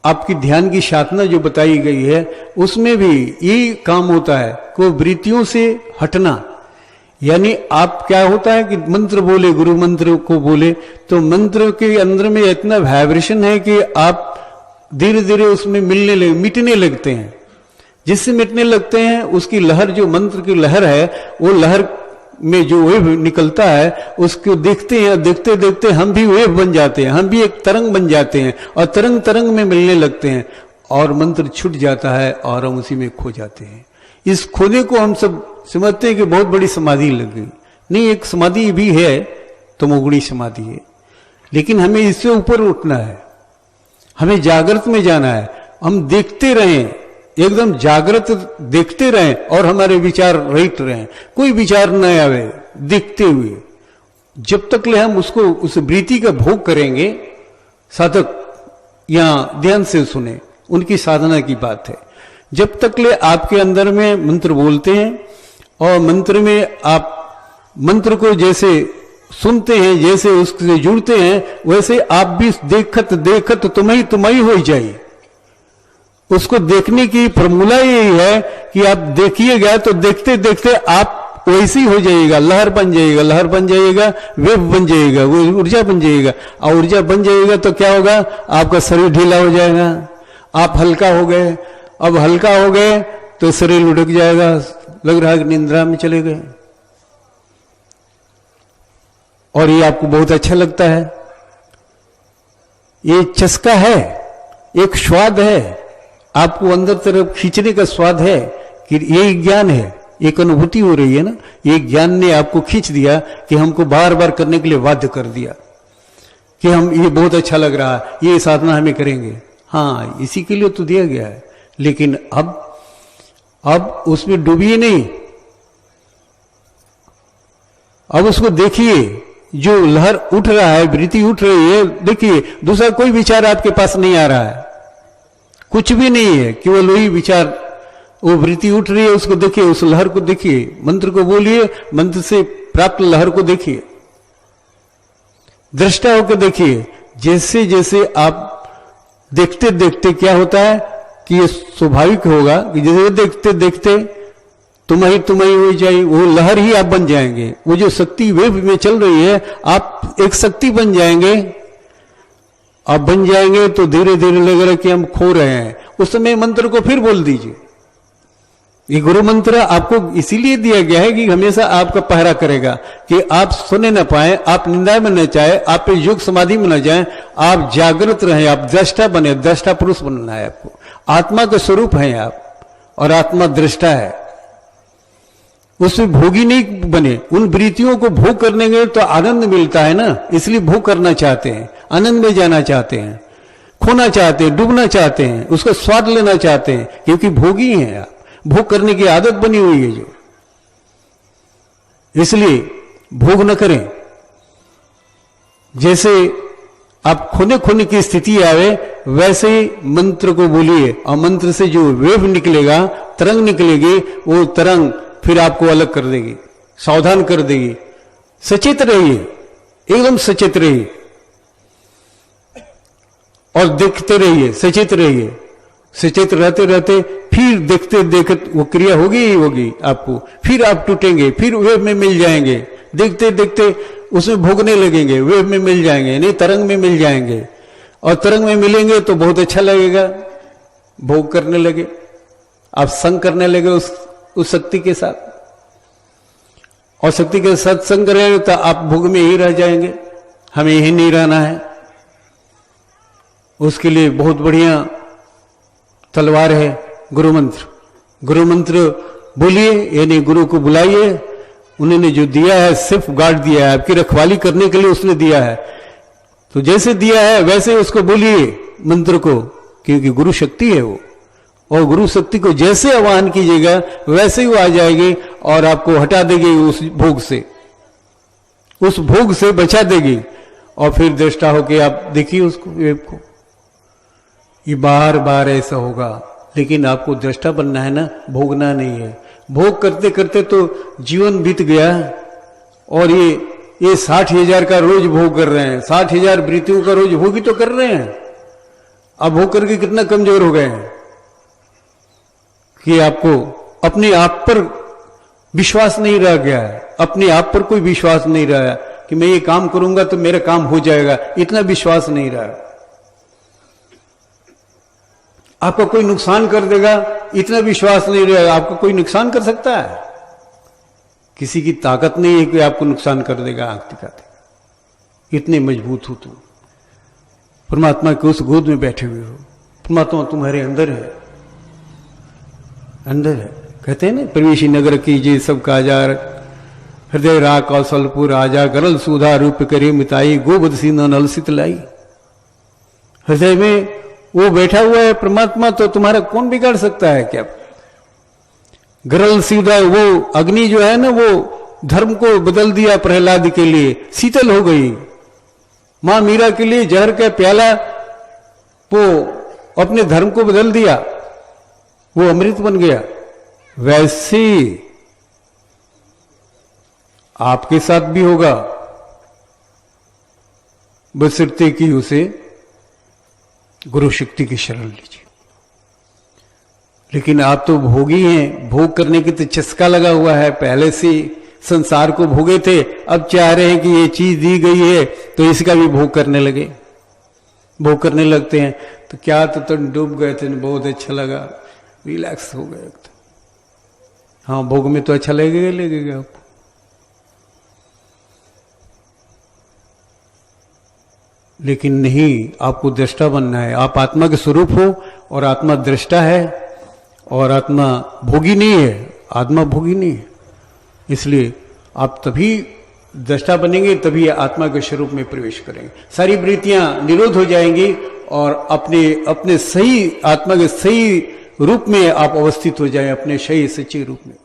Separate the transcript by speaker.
Speaker 1: आपकी ध्यान की साधना जो बताई गई है उसमें भी यही काम होता है को वृत्तियों से हटना। यानी आप क्या होता है कि मंत्र बोले, गुरु मंत्र को बोले तो मंत्र के अंदर में इतना वाइब्रेशन है कि आप धीरे धीरे उसमें मिटने लगते हैं। जिससे मिटने लगते हैं उसकी लहर, जो मंत्र की लहर है, वो लहर में जो वेव निकलता है उसको देखते हैं, देखते देखते हम भी वेव बन जाते हैं, हम भी एक तरंग बन जाते हैं और तरंग तरंग में मिलने लगते हैं और मंत्र छूट जाता है और हम उसी में खो जाते हैं। इस खोने को हम सब समझते हैं कि बहुत बड़ी समाधि लग गई। नहीं, एक समाधि भी है, तमोगुणी समाधि है, लेकिन हमें इससे ऊपर उठना है, हमें जागृत में जाना है। हम देखते रहें, एकदम जागृत देखते रहें और हमारे विचार रहित रहें, कोई विचार न आवे, देखते हुए। जब तक ले हम उसको उस वृत्ति का भोग करेंगे, साधक यहां ध्यान से सुने, उनकी साधना की बात है। जब तक ले आपके अंदर में मंत्र बोलते हैं और मंत्र में आप मंत्र को जैसे सुनते हैं, जैसे उससे जुड़ते हैं, वैसे आप भी देखत देखत तुम्हें हो जाइए। उसको देखने की फॉर्मूला यही है कि आप देखिएगा तो देखते देखते आप वैसे ही हो जाइएगा, लहर बन जाइएगा, लहर बन जाइएगा, वेव बन जाइएगा, वो ऊर्जा बन जाइएगा। और ऊर्जा बन जाइएगा तो क्या होगा, आपका शरीर ढीला हो जाएगा, आप हल्का हो गए। अब हल्का हो गए तो शरीर लुढ़क जाएगा, लग रहा है कि निंद्रा में चले गए, और ये आपको बहुत अच्छा लगता है। ये चस्का है, एक स्वाद है, आपको अंदर तरफ खींचने का स्वाद है कि ये ज्ञान है, एक अनुभूति हो रही है ना। ये ज्ञान ने आपको खींच दिया कि हमको बार बार करने के लिए बाध्य कर दिया कि हम, ये बहुत अच्छा लग रहा है, ये साधना हमें करेंगे। हाँ, इसी के लिए तो दिया गया है, लेकिन अब उसमें डूबिए नहीं, अब उसको देखिए। जो लहर उठ रहा है, वृत्ति उठ रही है, देखिए, दूसरा कोई विचार आपके पास नहीं आ रहा है, कुछ भी नहीं है, केवल वही विचार, वो वृत्ति उठ रही है, उसको देखिए, उस लहर को देखिए, मंत्र को बोलिए, मंत्र से प्राप्त लहर को देखिए, दृष्टा होकर देखिए। जैसे जैसे आप देखते देखते क्या होता है कि ये स्वाभाविक होगा कि जैसे देखते देखते तुम्हें हो जाए, वो लहर ही आप बन जाएंगे। वो जो शक्ति वेव में चल रही है, आप एक शक्ति बन जाएंगे। आप बन जाएंगे तो धीरे धीरे लग रहा है कि हम खो रहे हैं। उस समय मंत्र को फिर बोल दीजिए। ये गुरु मंत्र आपको इसीलिए दिया गया है कि हमेशा आपका पहरा करेगा, कि आप सुने न पाए, आप निंदा में न जाए, आप योग समाधि में न जाए, आप जागृत रहें, आप दृष्टा बने। दृष्टा पुरुष बनना है आपको, आत्मा का स्वरूप है आप, और आत्मा दृष्टा है, उसमें भोगी नहीं बने। उन वृत्तियों को भोग करने के तो आनंद मिलता है ना, इसलिए भोग करना चाहते हैं, आनंद में जाना चाहते हैं, खोना चाहते हैं, डूबना चाहते हैं, उसका स्वाद लेना चाहते हैं, क्योंकि भोगी हैं आप, भोग करने की आदत बनी हुई है जो, इसलिए भोग न करें। जैसे आप खोने खोने की स्थिति आवे, वैसे ही मंत्र को बोलिए, और मंत्र से जो वेव निकलेगा, तरंग निकलेगी, वो तरंग फिर आपको अलग कर देगी, सावधान कर देगी। सचेत रहिए, एकदम सचेत रहिए, और देखते रहिए, सचेत रहिए। सचेत रहते रहते फिर देखते देखते वो क्रिया होगी ही होगी आपको, फिर आप टूटेंगे, फिर वेव में मिल जाएंगे, देखते देखते उसमें भोगने लगेंगे, वेव में मिल जाएंगे, नहीं तरंग में मिल जाएंगे, और तरंग में मिलेंगे तो बहुत अच्छा लगेगा, भोग करने लगे, आप संग करने लगे उस शक्ति के साथ, और शक्ति के साथ संग करेंगे तो आप भोग में ही रह जाएंगे। हमें यही नहीं रहना है। उसके लिए बहुत बढ़िया तलवार है गुरु मंत्र। गुरु मंत्र बोलिए, यानी गुरु को बुलाइए। उन्होंने जो दिया है सिर्फ गार्ड दिया है, आपकी रखवाली करने के लिए उसने दिया है, तो जैसे दिया है वैसे उसको बोलिए मंत्र को, क्योंकि गुरु शक्ति है वो, और गुरु शक्ति को जैसे आह्वान कीजिएगा वैसे ही वो आ जाएगी और आपको हटा देगी उस भोग से, उस भोग से बचा देगी, और फिर दृष्टा होके आप देखिए उसको, वेव को। ये बार बार ऐसा होगा, लेकिन आपको दृष्टा बनना है ना, भोगना नहीं है। भोग करते करते तो जीवन बीत गया, और ये 60,000 का रोज भोग कर रहे हैं, 60,000 वृत्तियों का रोज भोग ही तो कर रहे हैं। अब होकर के कितना कमजोर हो गए हैं कि आपको अपने आप पर विश्वास नहीं रह गया है, अपने आप पर कोई विश्वास नहीं रहा कि मैं ये काम करूंगा तो मेरा काम हो जाएगा, इतना विश्वास नहीं रहा। आपका कोई नुकसान कर देगा, इतना विश्वास नहीं रहेगा। आपका कोई नुकसान कर सकता है? किसी की ताकत नहीं है कि आपको नुकसान कर देगा, आंख दिखा देगा। इतने मजबूत हो तुम, परमात्मा के उस गोद में बैठे हुए हो। परमात्मा तुम्हारे अंदर है, अंदर है। कहते हैं ना, प्रवेशी नगर कीजिए सब काजार, हृदय रा कौशलपुर आजा, गरल सुधा रूप करे मिताई, गोबद सीना नल लाई। हृदय में वो बैठा हुआ है परमात्मा, तो तुम्हारा कौन बिगाड़ सकता है क्या? गरल सीधा, वो अग्नि जो है ना, वो धर्म को बदल दिया प्रहलाद के लिए, शीतल हो गई। मां मीरा के लिए जहर का प्याला, वो अपने धर्म को बदल दिया, वो अमृत बन गया। वैसे आपके साथ भी होगा, बशर्ते कि उसे गुरु शक्ति की शरण लीजिए। लेकिन आप तो भोगी हैं, भोग करने की तो चस्का लगा हुआ है, पहले से संसार को भोगे थे, अब चाह रहे हैं कि ये चीज दी गई है तो इसका भी भोग करने लगे, भोग करने लगते हैं। तो क्या तो तुम डूब गए थे, बहुत अच्छा लगा, रिलैक्स हो गए। हाँ, भोग में तो अच्छा लगेगा आपको। लेकिन नहीं, आपको दृष्टा बनना है। आप आत्मा के स्वरूप हो और आत्मा दृष्टा है, और आत्मा भोगी नहीं है, आत्मा भोगी नहीं है। इसलिए आप तभी दृष्टा बनेंगे, तभी आत्मा के स्वरूप में प्रवेश करेंगे। सारी वृत्तियां निरोध हो जाएंगी और अपने सही आत्मा के सही रूप में आप अवस्थित हो जाएं, अपने सही सच्चे रूप में।